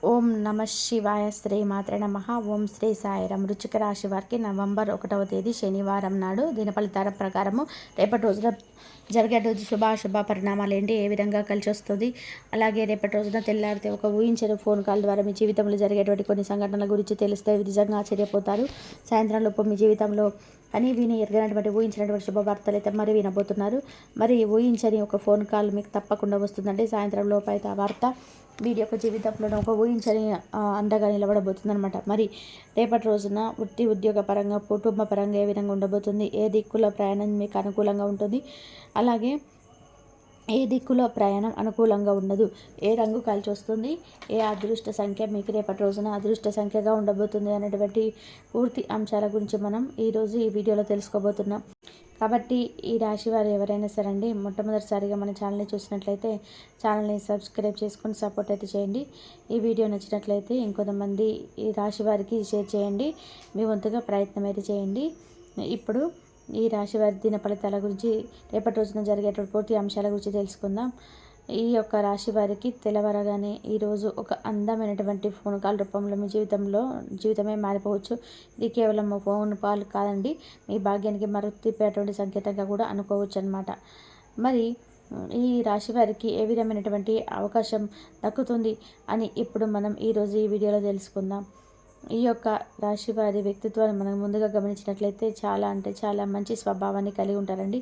ఓం నమ శివాయ శ్రీ మాత్రే నమ. ఓం శ్రీ సాయిరాం. వృశ్చిక రాశి వారికి నవంబర్ 1వ తేదీ శనివారం నాడు దినఫలితాల ప్రకారము రేపటి రోజున జరిగే రోజు శుభాశుభ పరిణామాలు ఏంటి, ఏ విధంగా కలిసి వస్తుంది, అలాగే రేపటి రోజున తెల్లారితే ఒక ఊహించని ఫోన్ కాల్ ద్వారా మీ జీవితంలో జరిగేటువంటి కొన్ని సంఘటనల గురించి తెలిస్తే నిజంగా ఆశ్చర్యపోతారు. సాయంత్రం లోపు మీ జీవితంలో అని విని ఎరగనటువంటి ఊహించినటువంటి శుభవార్తలు అయితే మరి వినబోతున్నారు. మరి ఊహించని ఒక ఫోన్ కాల్ మీకు తప్పకుండా వస్తుందండి. సాయంత్రం లోపు అయితే ఆ వార్త వీడి యొక్క జీవితంలో ఒక ఊహించని అండగా నిలబడబోతుంది అనమాట. మరి రేపటి రోజున వృత్తి ఉద్యోగ పరంగా కుటుంబ పరంగా ఏ విధంగా ఉండబోతుంది, ఏ దిక్కుల ప్రయాణం మీకు అనుకూలంగా ఉంటుంది, అలాగే ఏ దిక్కులో ప్రయాణం అనుకూలంగా ఉండదు, ఏ రంగు కలిసి వస్తుంది, ఏ అదృష్ట సంఖ్య మీకు రేపటి రోజున అదృష్ట సంఖ్యగా ఉండబోతుంది అనేటువంటి పూర్తి అంశాల గురించి మనం ఈరోజు ఈ వీడియోలో తెలుసుకోబోతున్నాం. కాబట్టి ఈ రాశి వారు ఎవరైనా సరే అండి, మొట్టమొదటిసారిగా మన ఛానల్ని చూసినట్లయితే ఛానల్ని సబ్స్క్రైబ్ చేసుకొని సపోర్ట్ అయితే చేయండి. ఈ వీడియో నచ్చినట్లయితే ఇంకొంతమంది ఈ రాశి వారికి షేర్ చేయండి. మీ వంతుగా ప్రయత్నం అయితే చేయండి. ఇప్పుడు ఈ రాశి వారి దిన ఫలితాల గురించి, రేపటి రోజున జరిగేటువంటి పూర్తి అంశాల గురించి తెలుసుకుందాం. ఈ యొక్క రాశి వారికి తెల్లవారగానే ఈరోజు ఒక అందమైనటువంటి ఫోన్ కాల్ రూపంలో మీ జీవితమే మారిపోవచ్చు. ఇది కేవలం ఫోన్ కాల్ కాదండి, మీ భాగ్యానికి మరొత్తిప్పేటువంటి సంకేతంగా కూడా అనుకోవచ్చు అన్నమాట. మరి ఈ రాశి వారికి ఏ విధమైనటువంటి అవకాశం దక్కుతుంది అని ఇప్పుడు మనం ఈరోజు ఈ వీడియోలో తెలుసుకుందాం. ఈ యొక్క రాశి వారి వ్యక్తిత్వాన్ని మనం ముందుగా గమనించినట్లయితే చాలా అంటే చాలా మంచి స్వభావాన్ని కలిగి ఉంటారండి.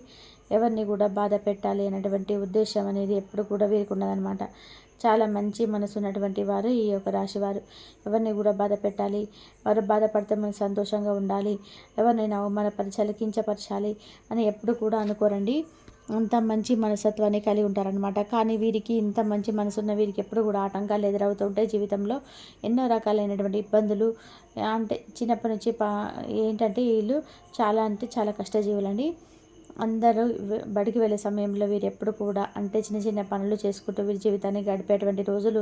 ఎవరిని కూడా బాధ పెట్టాలి అనేటువంటి ఉద్దేశం అనేది ఎప్పుడు కూడా వీరికి ఉన్నదనమాట. చాలా మంచి మనసు ఉన్నటువంటి వారు ఈ యొక్క రాశివారు. ఎవరిని కూడా బాధ పెట్టాలి, వారు బాధపడితే మనం సంతోషంగా ఉండాలి, ఎవరినైనా అవమానపరచాలి, కించపరచాలి అని ఎప్పుడు కూడా అనుకోరండి. అంత మంచి మనస్తత్వాన్ని కలిగి ఉంటారనమాట. కానీ వీరికి ఇంత మంచి మనసున్న వీరికి ఎప్పుడు కూడా ఆటంకాలు ఎదురవుతూ ఉంటాయి. జీవితంలో ఎన్నో రకాలైనటువంటి ఇబ్బందులు, అంటే చిన్నప్పటి నుంచి ఏంటంటే వీళ్ళు చాలా అంటే చాలా కష్టజీవులండి. అందరూ బడికి వెళ్ళే సమయంలో వీరు ఎప్పుడు కూడా అంటే చిన్న చిన్న పనులు చేసుకుంటూ వీరి జీవితాన్ని గడిపేటువంటి రోజులు,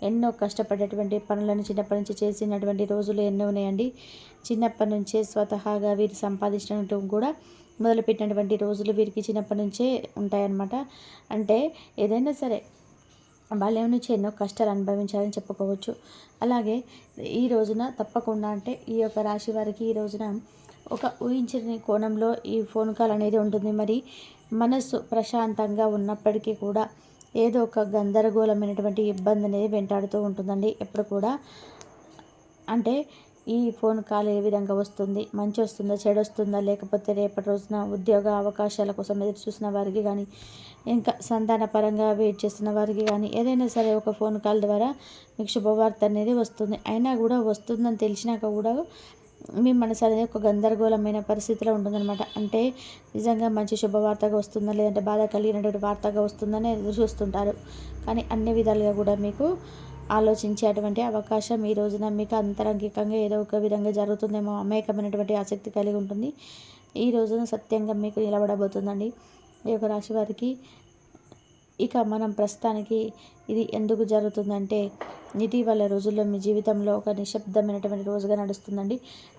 ఎన్నో కష్టపడేటువంటి పనులను చిన్నప్పటి నుంచి చేసినటువంటి రోజులు ఎన్నో ఉన్నాయండి. చిన్నప్పటి నుంచే స్వతహాగా వీరు సంపాదించినట్టు కూడా మొదలుపెట్టినటువంటి రోజులు వీరికి చిన్నప్పటి నుంచే ఉంటాయన్నమాట. అంటే ఏదైనా సరే బాల్యం నుంచి ఎన్నో కష్టాలు అనుభవించాలని చెప్పుకోవచ్చు. అలాగే ఈ రోజున తప్పకుండా అంటే ఈ యొక్క రాశి వారికి ఈ రోజున ఒక ఊహించని కోణంలో ఈ ఫోన్ కాల్ అనేది ఉంటుంది. మరి మనస్సు ప్రశాంతంగా ఉన్నప్పటికీ కూడా ఏదో ఒక గందరగోళమైనటువంటి ఇబ్బంది అనేది వెంటాడుతూ ఉంటుందండి ఎప్పుడు కూడా. అంటే ఈ ఫోన్ కాల్ ఏ విధంగా వస్తుంది, మంచి వస్తుందా, చెడు వస్తుందా, లేకపోతే రేపటి రోజున ఉద్యోగ అవకాశాల కోసం ఎదురు చూసిన వారికి కానీ, ఇంకా సంతాన పరంగా వెయిట్ చేస్తున్న వారికి కానీ ఏదైనా సరే ఒక ఫోన్ కాల్ ద్వారా మీకు శుభవార్త అనేది వస్తుంది. అయినా కూడా వస్తుందని తెలిసినాక కూడా మీ మనసు అనేది ఒక గందరగోళమైన పరిస్థితిలో ఉంటుందన్నమాట. అంటే నిజంగా మంచి శుభవార్తగా వస్తుందా, లేదంటే బాధ కలిగినటువంటి వార్తగా వస్తుందని ఎదురు చూస్తుంటారు. కానీ అన్ని విధాలుగా కూడా మీకు ఆలోచించేటువంటి అవకాశం ఈ రోజున మీకు అంతరంగికంగా ఏదో ఒక విధంగా జరుగుతుందేమో అమాయకమైనటువంటి ఆసక్తి కలిగి ఉంటుంది. ఈ రోజున సత్యంగా మీకు నిలబడబోతుందండి ఈ యొక్క రాశి వారికి. ఇక మనం ప్రస్తుతానికి ఇది ఎందుకు జరుగుతుందంటే, ఇటీవల రోజుల్లో మీ జీవితంలో ఒక నిశ్శబ్దమైనటువంటి రోజుగా నడుస్తుందండి.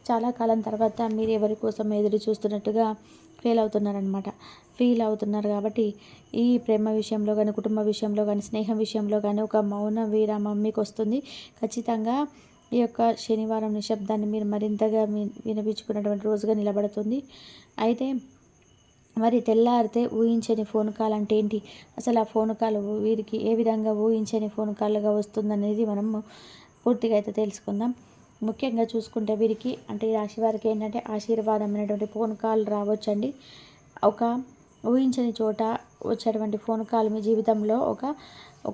చాలా కాలం తర్వాత మీరు ఎవరి కోసం ఎదురు చూస్తున్నట్టుగా ఫీల్ అవుతున్నారు కాబట్టి ఈ ప్రేమ విషయంలో కానీ, కుటుంబ విషయంలో కానీ, స్నేహం విషయంలో కానీ ఒక మౌన విరామం మీకు వస్తుంది. ఖచ్చితంగా ఈ యొక్క శనివారం నిశ్శబ్దాన్ని మీరు మరింతగా వినిపించుకున్నటువంటి రోజుగా నిలబడుతుంది. అయితే మరి తెల్లారితే ఊహించని ఫోన్ కాల్ అంటే ఏంటి, అసలు ఆ ఫోన్ కాల్ వీరికి ఏ విధంగా ఊహించని ఫోన్ కాల్గా వస్తుందనేది మనం పూర్తిగా అయితే తెలుసుకుందాం. ముఖ్యంగా చూసుకుంటే వీరికి అంటే ఈ రాశి వారికి ఏంటంటే ఆశీర్వాదమైనటువంటి ఫోన్ కాల్ రావచ్చండి. ఒక ఊహించని చోట వచ్చేటువంటి ఫోన్ కాల్ మీ జీవితంలో ఒక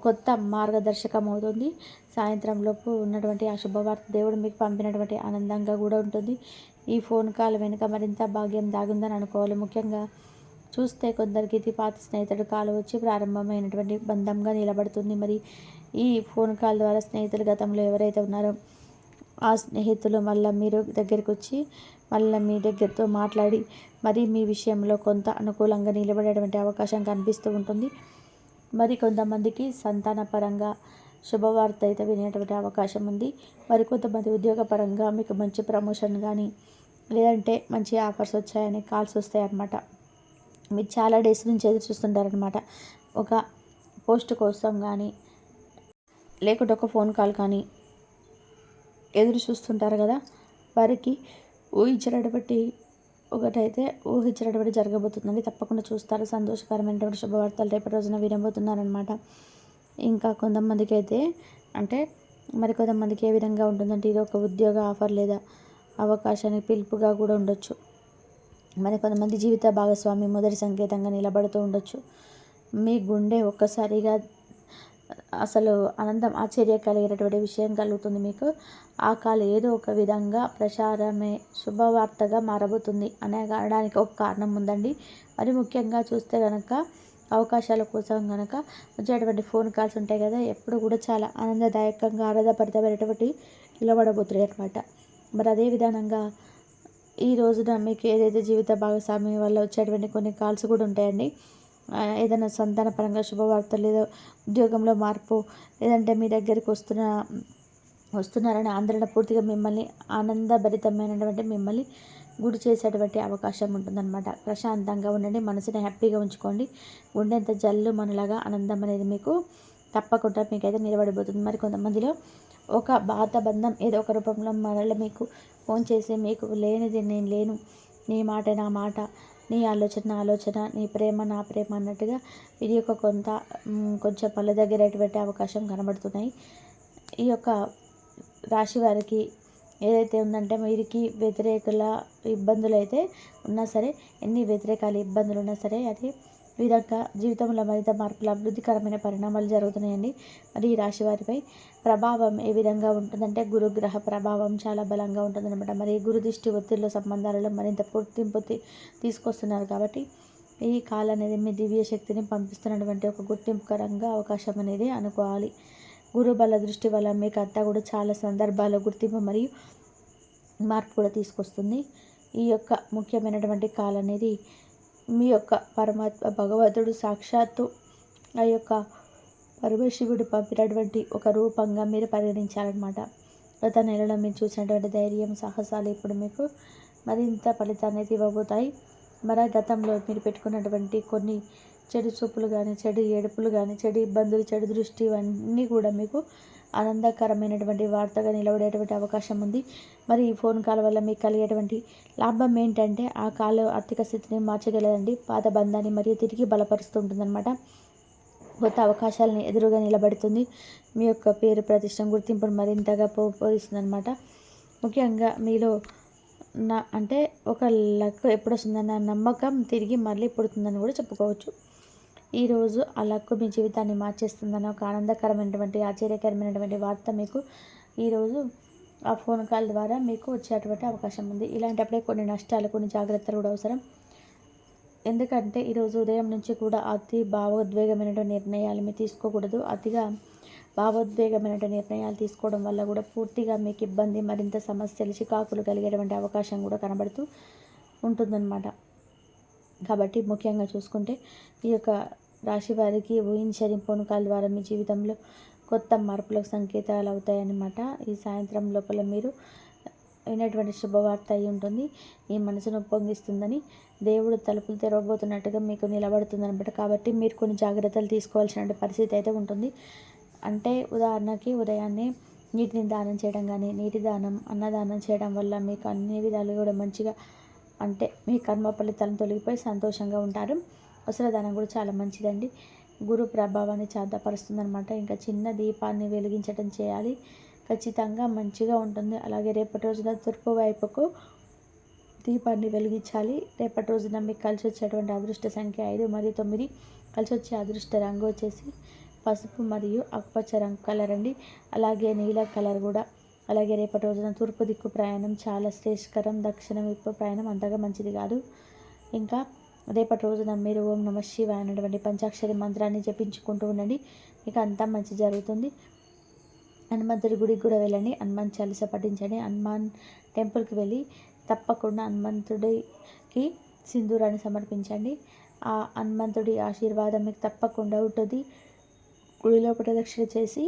కొత్త మార్గదర్శకం అవుతుంది. సాయంత్రం లోపు ఉన్నటువంటి ఆ శుభవార్త దేవుడు మీకు పంపినటువంటి ఆనందంగా కూడా ఉంటుంది. ఈ ఫోన్ కాల్ వెనుక మరింత భాగ్యం దాగుందని అనుకోవాలి. ముఖ్యంగా చూస్తే కొందరికి ఇది పాత స్నేహితుడు కాల్ వచ్చి ప్రారంభమైనటువంటి బంధంగా నిలబడుతుంది. మరి ఈ ఫోన్ కాల్ ద్వారా స్నేహితులు గతంలో ఎవరైతే ఉన్నారో ఆ స్నేహితులు మళ్ళీ మీరు దగ్గరికి వచ్చి మళ్ళీ మీ దగ్గరతో మాట్లాడి మరి మీ విషయంలో కొంత అనుకూలంగా నిలబడేటువంటి అవకాశం కనిపిస్తూ ఉంటుంది. మరి కొంతమందికి సంతాన పరంగా శుభవార్త అయితే వినేటువంటి అవకాశం ఉంది. మరి కొంతమంది ఉద్యోగపరంగా మీకు మంచి ప్రమోషన్ కానీ, లేదంటే మంచి ఆఫర్స్ వచ్చాయని కాల్స్ వస్తాయన్నమాట. మీరు చాలా డేస్ నుంచి ఎదురు చూస్తుంటారనమాట. ఒక పోస్ట్ కోసం కానీ, లేకుంటే ఒక ఫోన్ కాల్ కానీ, ఎదురు చూస్తుంటారు కదా, వారికి ఊహించినటువంటి ఒకటైతే ఊహించినటువంటి జరగబోతుందండి. తప్పకుండా చూస్తారు. సంతోషకరమైనటువంటి శుభవార్తలు రేపటి రోజున వినబోతున్నారనమాట. ఇంకా కొంతమందికి అయితే అంటే మరి కొంతమందికి ఏ విధంగా ఉంటుందంటే ఇది ఒక ఉద్యోగ ఆఫర్ లేదా అవకాశానికి పిలుపుగా కూడా ఉండొచ్చు. మరి కొంతమంది జీవిత భాగస్వామి మొదటి సంకేతంగా నిలబడుతూ ఉండొచ్చు. మీ గుండె ఒక్కసారిగా అసలు ఆనందం ఆశ్చర్య కలిగినటువంటి విషయం కలుగుతుంది మీకు. ఆ కాల్ ఏదో ఒక విధంగా ప్రచారమే శుభవార్తగా మారబోతుంది అనడానికి ఒక కారణం ఉందండి. మరి ముఖ్యంగా చూస్తే కనుక అవకాశాల కోసం కనుక వచ్చేటువంటి ఫోన్ కాల్స్ ఉంటాయి కదా, ఎప్పుడు కూడా చాలా ఆనందదాయకంగా ఆనందభరితమైనటువంటి నిలబడబోతున్నాయి అనమాట. మరి అదే విధానంగా ఈ రోజున మీకు ఏదైతే జీవిత భాగస్వామి వల్ల వచ్చేటువంటి కొన్ని కాల్స్ కూడా ఉంటాయండి. ఏదైనా సంతాన పరంగా శుభవార్తలు లేదా ఉద్యోగంలో మార్పు, లేదంటే మీ దగ్గరికి వస్తున్నారని ఆందోళన పూర్తిగా మిమ్మల్ని ఆనందభరితమైనటువంటి మిమ్మల్ని గురి చేసేటువంటి అవకాశం ఉంటుందన్నమాట. ప్రశాంతంగా ఉండండి, మనసుని హ్యాపీగా ఉంచుకోండి. గుండెంత జల్లు మనలాగా ఆనందం అనేది మీకు తప్పకుండా మీకైతే నిలబడిపోతుంది. మరి కొంతమందిలో ఒక పాత బంధం ఏదో ఒక రూపంలో మరల మీకు ఫోన్ చేసి మీకు లేనిది నేను లేను, నీ మాట నా మాట, నీ ఆలోచన నా ఆలోచన, నీ ప్రేమ నా ప్రేమ అన్నట్టుగా ఇది ఒక కొంచెం పళ్ళ దగ్గరటువంటి అవకాశం కనబడుతున్నాయి. ఈ యొక్క రాశి వారికి ఏదైతే ఉందంటే వీరికి వ్యతిరేకుల ఇబ్బందులు అయితే ఉన్నా సరే, ఎన్ని వ్యతిరేకాలు ఇబ్బందులు ఉన్నా సరే అది విధంగా జీవితంలో మరింత మార్పులు అభివృద్ధికరమైన పరిణామాలు జరుగుతున్నాయండి. మరి ఈ రాశి వారిపై ప్రభావం ఏ విధంగా ఉంటుందంటే గురుగ్రహ ప్రభావం చాలా బలంగా ఉంటుందన్నమాట. మరి గురు దృష్టి ఒత్తిడిలో సంబంధాలలో మరింత గుర్తింపు తీసుకొస్తున్నారు కాబట్టి ఈ కాలం అనేది మీ దివ్య శక్తిని పంపిస్తున్నటువంటి ఒక గుర్తింపుకరంగా అవకాశం అనేది అనుకోవాలి. గురు బల దృష్టి వల్ల మీకు అంతా కూడా చాలా సందర్భాల్లో గుర్తింపు మరియు మార్పు కూడా తీసుకొస్తుంది. ఈ యొక్క ముఖ్యమైనటువంటి కాలం అనేది మీ యొక్క పరమాత్మ భగవంతుడు సాక్షాత్తు ఆ యొక్క పరమశివుడు పంపినటువంటి ఒక రూపంగా మీరు పరిగణించాలన్నమాట. గత నెలలో మీరు చూసినటువంటి ధైర్యం సాహసాలు ఇప్పుడు మీకు మరింత ఫలితాన్ని అయితే ఇవ్వబోతాయి. మరి గతంలో మీరు పెట్టుకున్నటువంటి కొన్ని చెడు చూపులు కానీ, చెడు ఏడుపులు కానీ, చెడు ఇబ్బందులు, చెడు దృష్టి ఇవన్నీ కూడా మీకు ఆనందకరమైనటువంటి వార్తగా నిలబడేటువంటి అవకాశం ఉంది. మరి ఈ ఫోన్ కాల్ వల్ల మీకు కలిగేటువంటి లాభం ఏంటంటే ఆ కాల్ ఆర్థిక స్థితిని మార్చగలదండి. పాత బంధాన్ని మరియు తిరిగి బలపరుస్తూ ఉంటుందన్నమాట. కొత్త అవకాశాలని ఎదురుగా నిలబడుతుంది. మీ యొక్క పేరు ప్రతిష్టం గుర్తింపును మరింతగా పోషిస్తుంది అనమాట. ముఖ్యంగా మీలో అంటే ఒక లక్ ఎప్పుడు వస్తుందన్న నమ్మకం తిరిగి మళ్ళీ పుడుతుందని కూడా చెప్పుకోవచ్చు. ఈరోజు ఆ లక్ మీ జీవితాన్ని మార్చేస్తుందని ఒక ఆనందకరమైనటువంటి ఆశ్చర్యకరమైనటువంటి వార్త మీకు ఈరోజు ఆ ఫోన్ కాల్ ద్వారా మీకు వచ్చేటువంటి అవకాశం ఉంది. ఇలాంటప్పుడే కొన్ని నష్టాలు, కొన్ని జాగ్రత్తలు కూడా అవసరం. ఎందుకంటే ఈరోజు ఉదయం నుంచి కూడా అతి భావోద్వేగమైనటువంటి నిర్ణయాలు మీరు తీసుకోకూడదు. అతిగా భావోద్వేగమైన నిర్ణయాలు తీసుకోవడం వల్ల కూడా పూర్తిగా మీకు ఇబ్బంది, మరింత సమస్యలు, చికాకులు కలిగేటువంటి అవకాశం కూడా కనబడుతూ ఉంటుందన్నమాట. కాబట్టి ముఖ్యంగా చూసుకుంటే ఈ యొక్క రాశి వారికి ఊహించని పూనకాల ద్వారా మీ జీవితంలో కొత్త మార్పులకు సంకేతాలు అవుతాయన్నమాట. ఈ సాయంత్రం లోపల మీరు అయినటువంటి శుభవార్త అయి ఉంటుంది. ఈ మనసును పొంగిస్తుందని దేవుడు తలుపులు తెరవబోతున్నట్టుగా మీకు నిలబడుతుందన్నమాట. కాబట్టి మీరు కొన్ని జాగ్రత్తలు తీసుకోవాల్సిన పరిస్థితి అయితే ఉంటుంది. అంటే ఉదాహరణకి ఉదయాన్నే నీటిని దానం చేయడం కానీ, నీటి దానం, అన్నదానం చేయడం వల్ల మీకు అన్ని విధాలు కూడా మంచిగా అంటే మీ కర్మ ఫలితాలను తొలగిపోయి సంతోషంగా ఉంటారు. వస్త్రదానం కూడా చాలా మంచిదండి. గురు ప్రభావాన్ని శాంతపరుస్తుందన్నమాట. ఇంకా చిన్న దీపాన్ని వెలిగించడం చేయాలి, ఖచ్చితంగా మంచిగా ఉంటుంది. అలాగే రేపటి రోజున తూర్పు వైపుకు దీపాన్ని వెలిగించాలి. రేపటి రోజున మీకు కలిసి వచ్చేటువంటి అదృష్ట సంఖ్య 5 మరియు 9. కలిసి వచ్చే అదృష్ట రంగు వచ్చేసి పసుపు మరియు ఆకుపచ్చ రంగు కలర్ అండి. అలాగే నీల కలర్ కూడా. అలాగే రేపటి రోజున తూర్పు దిక్కు ప్రయాణం చాలా శ్రేష్కరం, దక్షిణం వైపు ప్రయాణం అంతగా మంచిది కాదు. ఇంకా రేపటి రోజున మీరు ఓం నమః శివాయ అనేటువంటి పంచాక్షరి మంత్రాన్ని జపించుకుంటూ ఉండండి, మీకు అంతా మంచి జరుగుతుంది. హనుమంతుడి గుడికి కూడా వెళ్ళండి, హనుమాన్ చాలీసా పఠించండి. హనుమాన్ టెంపుల్కి వెళ్ళి తప్పకుండా హనుమంతుడికి సింధూరాన్ని సమర్పించండి. ఆ హనుమంతుడి ఆశీర్వాదం మీకు తప్పకుండా ఉంటుంది. గుడిలో ప్రదక్షిణ చేసి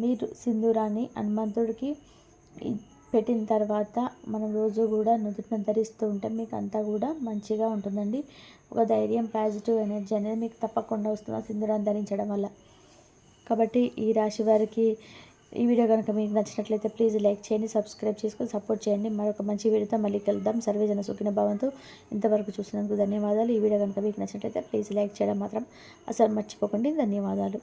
మీరు సింధూరాన్ని హనుమంతుడికి పెట్టిన తర్వాత మనం రోజు కూడా నుదుటిన ధరిస్తూ ఉంటే మీకు అంతా కూడా మంచిగా ఉంటుందండి. ఒక ధైర్యం, పాజిటివ్ ఎనర్జీ అనేది మీకు తప్పకుండా వస్తుంది సింధూరాన్ని ధరించడం వల్ల. కాబట్టి ఈ రాశి వారికి ఈ వీడియో కనుక మీకు నచ్చినట్లయితే ప్లీజ్ లైక్ చేయండి, సబ్స్క్రైబ్ చేసుకొని సపోర్ట్ చేయండి. మరొక మంచి వీడియోతో మళ్ళీ కలుద్దాం. సర్వేజన సుఖిన భవంతు. ఇంతవరకు చూసినందుకు ధన్యవాదాలు. ఈ వీడియో కనుక మీకు నచ్చినట్లయితే ప్లీజ్ లైక్ చేయడం మాత్రం అసలు మర్చిపోకండి. ధన్యవాదాలు.